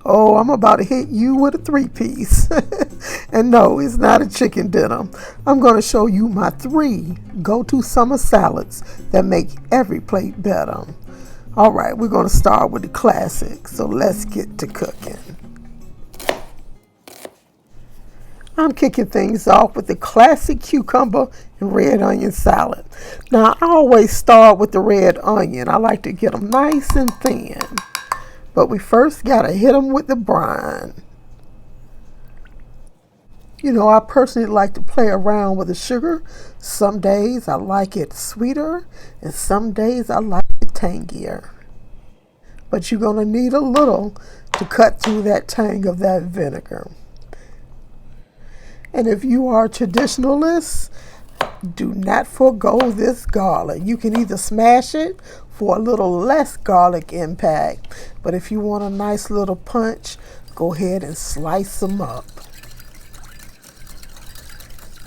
Oh, I'm about to hit you with a three-piece. And no, it's not a chicken dinner. I'm going to show you my 3 go-to summer salads that make every plate better. All right, we're going to start with the classic, so let's get to cooking. I'm kicking things off with the classic cucumber and red onion salad. Now, I always start with the red onion. I like to get them nice and thin. But we first got to hit them with the brine. You know, I personally like to play around with the sugar. Some days I like it sweeter, and some days I like it tangier. But you're going to need a little to cut through that tang of that vinegar. And if you are a traditionalist, do not forego this garlic. You can either smash it for a little less garlic impact, but if you want a nice little punch, go ahead and slice them up.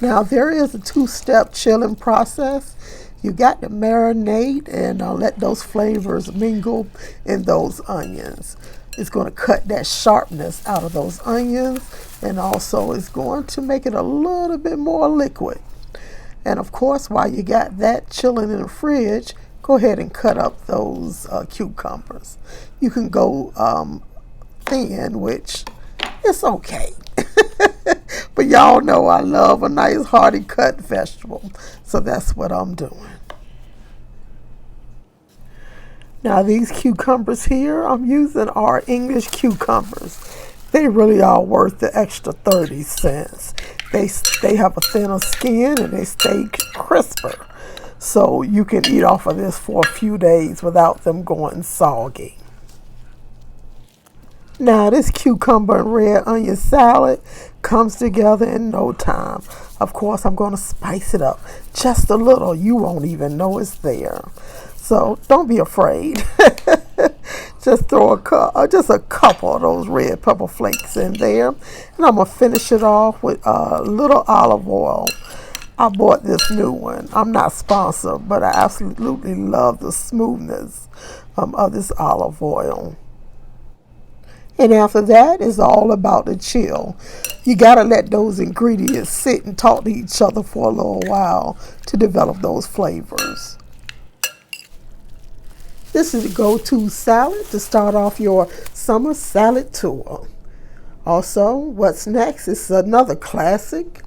Now, there is a 2-step chilling process. You got to marinate and let those flavors mingle in those onions. It's going to cut that sharpness out of those onions, and also it's going to make it a little bit more liquid. And of course, while you got that chilling in the fridge, go ahead and cut up those cucumbers. You can go thin, which is okay. But y'all know I love a nice hearty cut vegetable, so that's what I'm doing. Now, these cucumbers here I'm using are English cucumbers. They really are worth the extra 30 cents. They have a thinner skin and they stay crisper. So you can eat off of this for a few days without them going soggy. Now, this cucumber and red onion salad comes together in no time. Of course, I'm going to spice it up just a little. You won't even know it's there. So don't be afraid. Just throw just a couple of those red pepper flakes in there. And I'm going to finish it off with a little olive oil. I bought this new one. I'm not sponsored, but I absolutely love the smoothness of this olive oil. And after that, it's all about the chill. You got to let those ingredients sit and talk to each other for a little while to develop those flavors. This is the go-to salad to start off your summer salad tour. Also, what's next is another classic,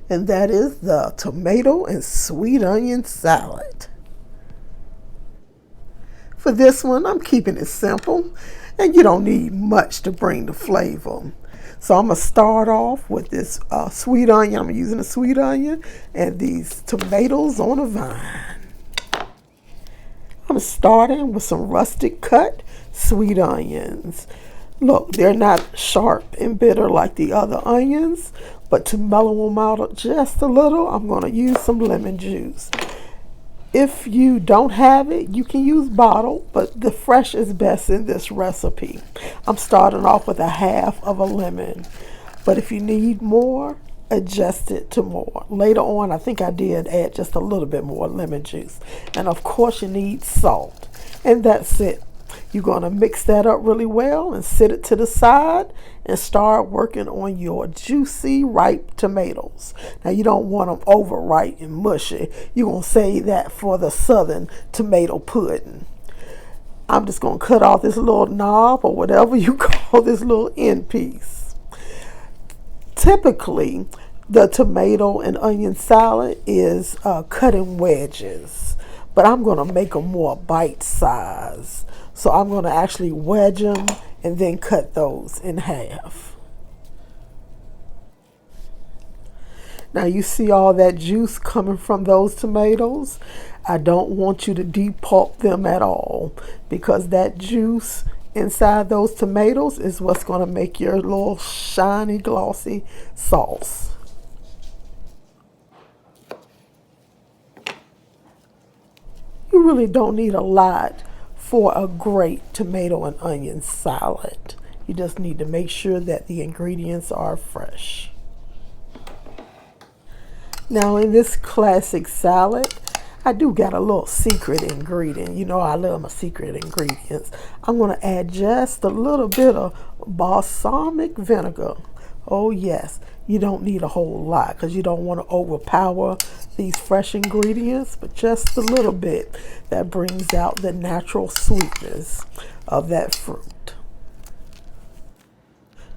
and that is the tomato and sweet onion salad. For this one, I'm keeping it simple, and you don't need much to bring the flavor. So I'm going to start off with this sweet onion. I'm using a sweet onion and these tomatoes on a vine. I'm starting with some rustic cut sweet onions. Look, they're not sharp and bitter like the other onions, but to mellow them out just a little, I'm going to use some lemon juice. If you don't have it, you can use bottled, but the fresh is best in this recipe. I'm starting off with a half of a lemon, but if you need more, adjust it to more. Later on, I think I did add just a little bit more lemon juice. And of course, you need salt. And that's it. You're going to mix that up really well and set it to the side and start working on your juicy, ripe tomatoes. Now, you don't want them overripe and mushy. You're going to save that for the southern tomato pudding. I'm just going to cut off this little knob or whatever you call this little end piece. Typically, the tomato and onion salad is cut in wedges, but I'm going to make them more bite size. So I'm going to actually wedge them and then cut those in half. Now you see all that juice coming from those tomatoes. I don't want you to depulp them at all, because that juice inside those tomatoes is what's going to make your little shiny, glossy sauce. You really don't need a lot for a great tomato and onion salad. You just need to make sure that the ingredients are fresh. Now, in this classic salad, I do got a little secret ingredient. You know I love my secret ingredients. I'm going to add just a little bit of balsamic vinegar. Oh yes, you don't need a whole lot because you don't want to overpower these fresh ingredients, but just a little bit that brings out the natural sweetness of that fruit.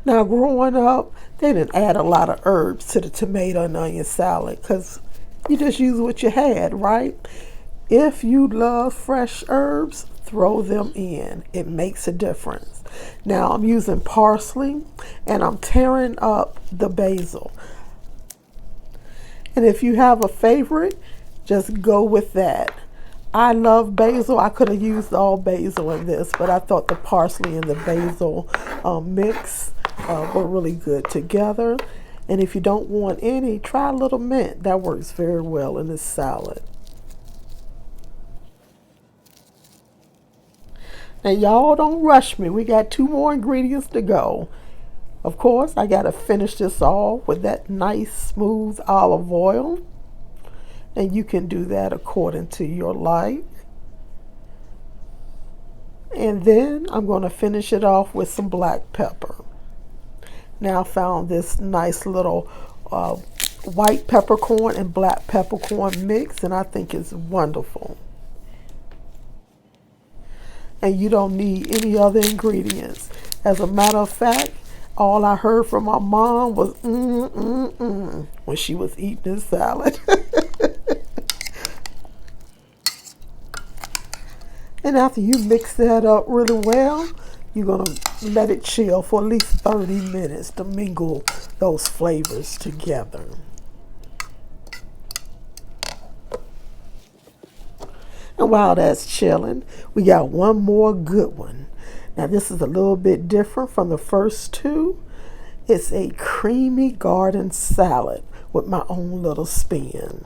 Now growing up, they didn't add a lot of herbs to the tomato and onion salad because you just use what you had, right? If you love fresh herbs, throw them in. It makes a difference. Now I'm using parsley and I'm tearing up the basil. And if you have a favorite, just go with that. I love basil. I could have used all basil in this, but I thought the parsley and the basil mix were really good together. And if you don't want any, try a little mint. That works very well in this salad. Now y'all don't rush me. We got 2 more ingredients to go. Of course, I got to finish this off with that nice smooth olive oil. And you can do that according to your like. And then I'm going to finish it off with some black pepper. Now I found this nice little white peppercorn and black peppercorn mix, and I think it's wonderful. And you don't need any other ingredients. As a matter of fact, all I heard from my mom was when she was eating this salad. And after you mix that up really well, you're going to let it chill for at least 30 minutes to mingle those flavors together. And while that's chilling, we got one more good one. Now this is a little bit different from the first 2. It's a creamy garden salad with my own little spin.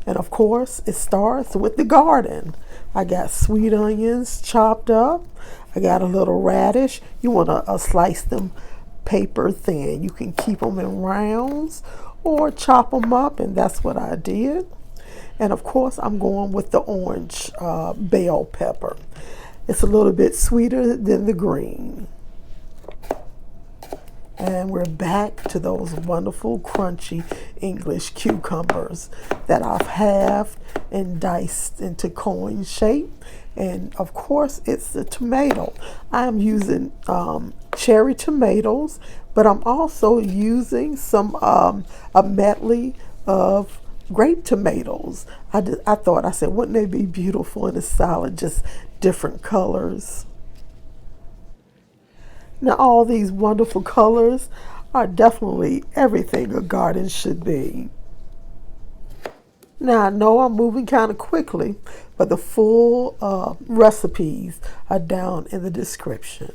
And of course, it starts with the garden. I got sweet onions chopped up. I got a little radish. You want to slice them paper thin. You can keep them in rounds or chop them up, and that's what I did. And of course, I'm going with the orange bell pepper. It's a little bit sweeter than the green. And we're back to those wonderful crunchy English cucumbers that I've halved and diced into cone shape. And of course, it's the tomato. I'm using cherry tomatoes, but I'm also using some a medley of grape tomatoes. I said, wouldn't they be beautiful in a salad? Just different colors. Now all these wonderful colors are definitely everything a garden should be. Now I know I'm moving kind of quickly, but the full recipes are down in the description.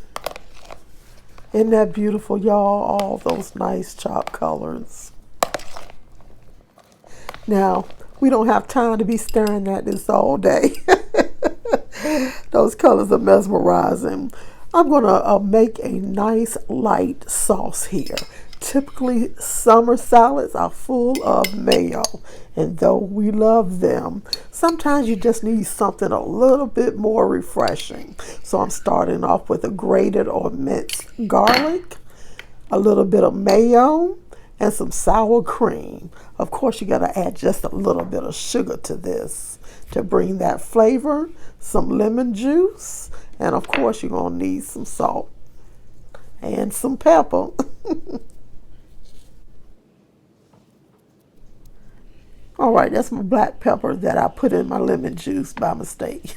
Isn't that beautiful, y'all? All those nice chopped colors. Now, we don't have time to be staring at this all day. Those colors are mesmerizing. I'm going to make a nice light sauce here. Typically, summer salads are full of mayo, and though we love them, sometimes you just need something a little bit more refreshing. So I'm starting off with a grated or minced garlic, a little bit of mayo, and some sour cream. Of course, you got to add just a little bit of sugar to this to bring that flavor, some lemon juice, and of course, you're going to need some salt and some pepper. All right, that's my black pepper that I put in my lemon juice by mistake.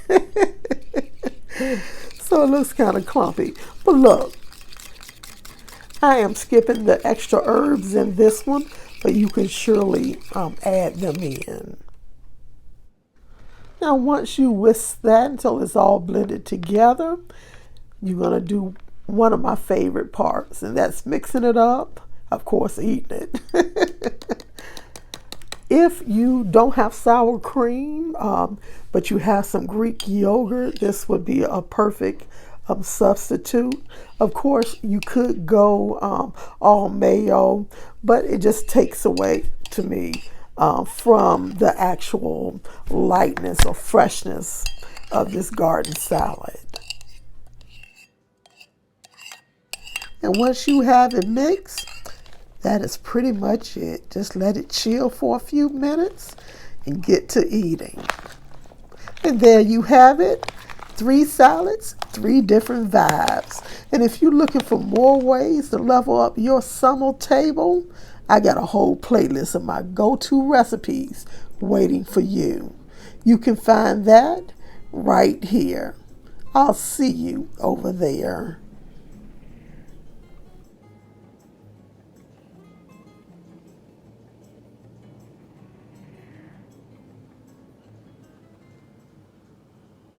So it looks kind of clumpy. But look, I am skipping the extra herbs in this one, but you can surely add them in. Now, once you whisk that until it's all blended together, you're going to do one of my favorite parts, and that's mixing it up, of course, eating it. If you don't have sour cream, but you have some Greek yogurt, this would be a perfect substitute. Of course, you could go all mayo, but it just takes away, to me, from the actual lightness or freshness of this garden salad. And once you have it mixed, that is pretty much it. Just let it chill for a few minutes and get to eating. And there you have it. 3 salads, 3 different vibes. And if you're looking for more ways to level up your summer table, I got a whole playlist of my go-to recipes waiting for you. You can find that right here. I'll see you over there.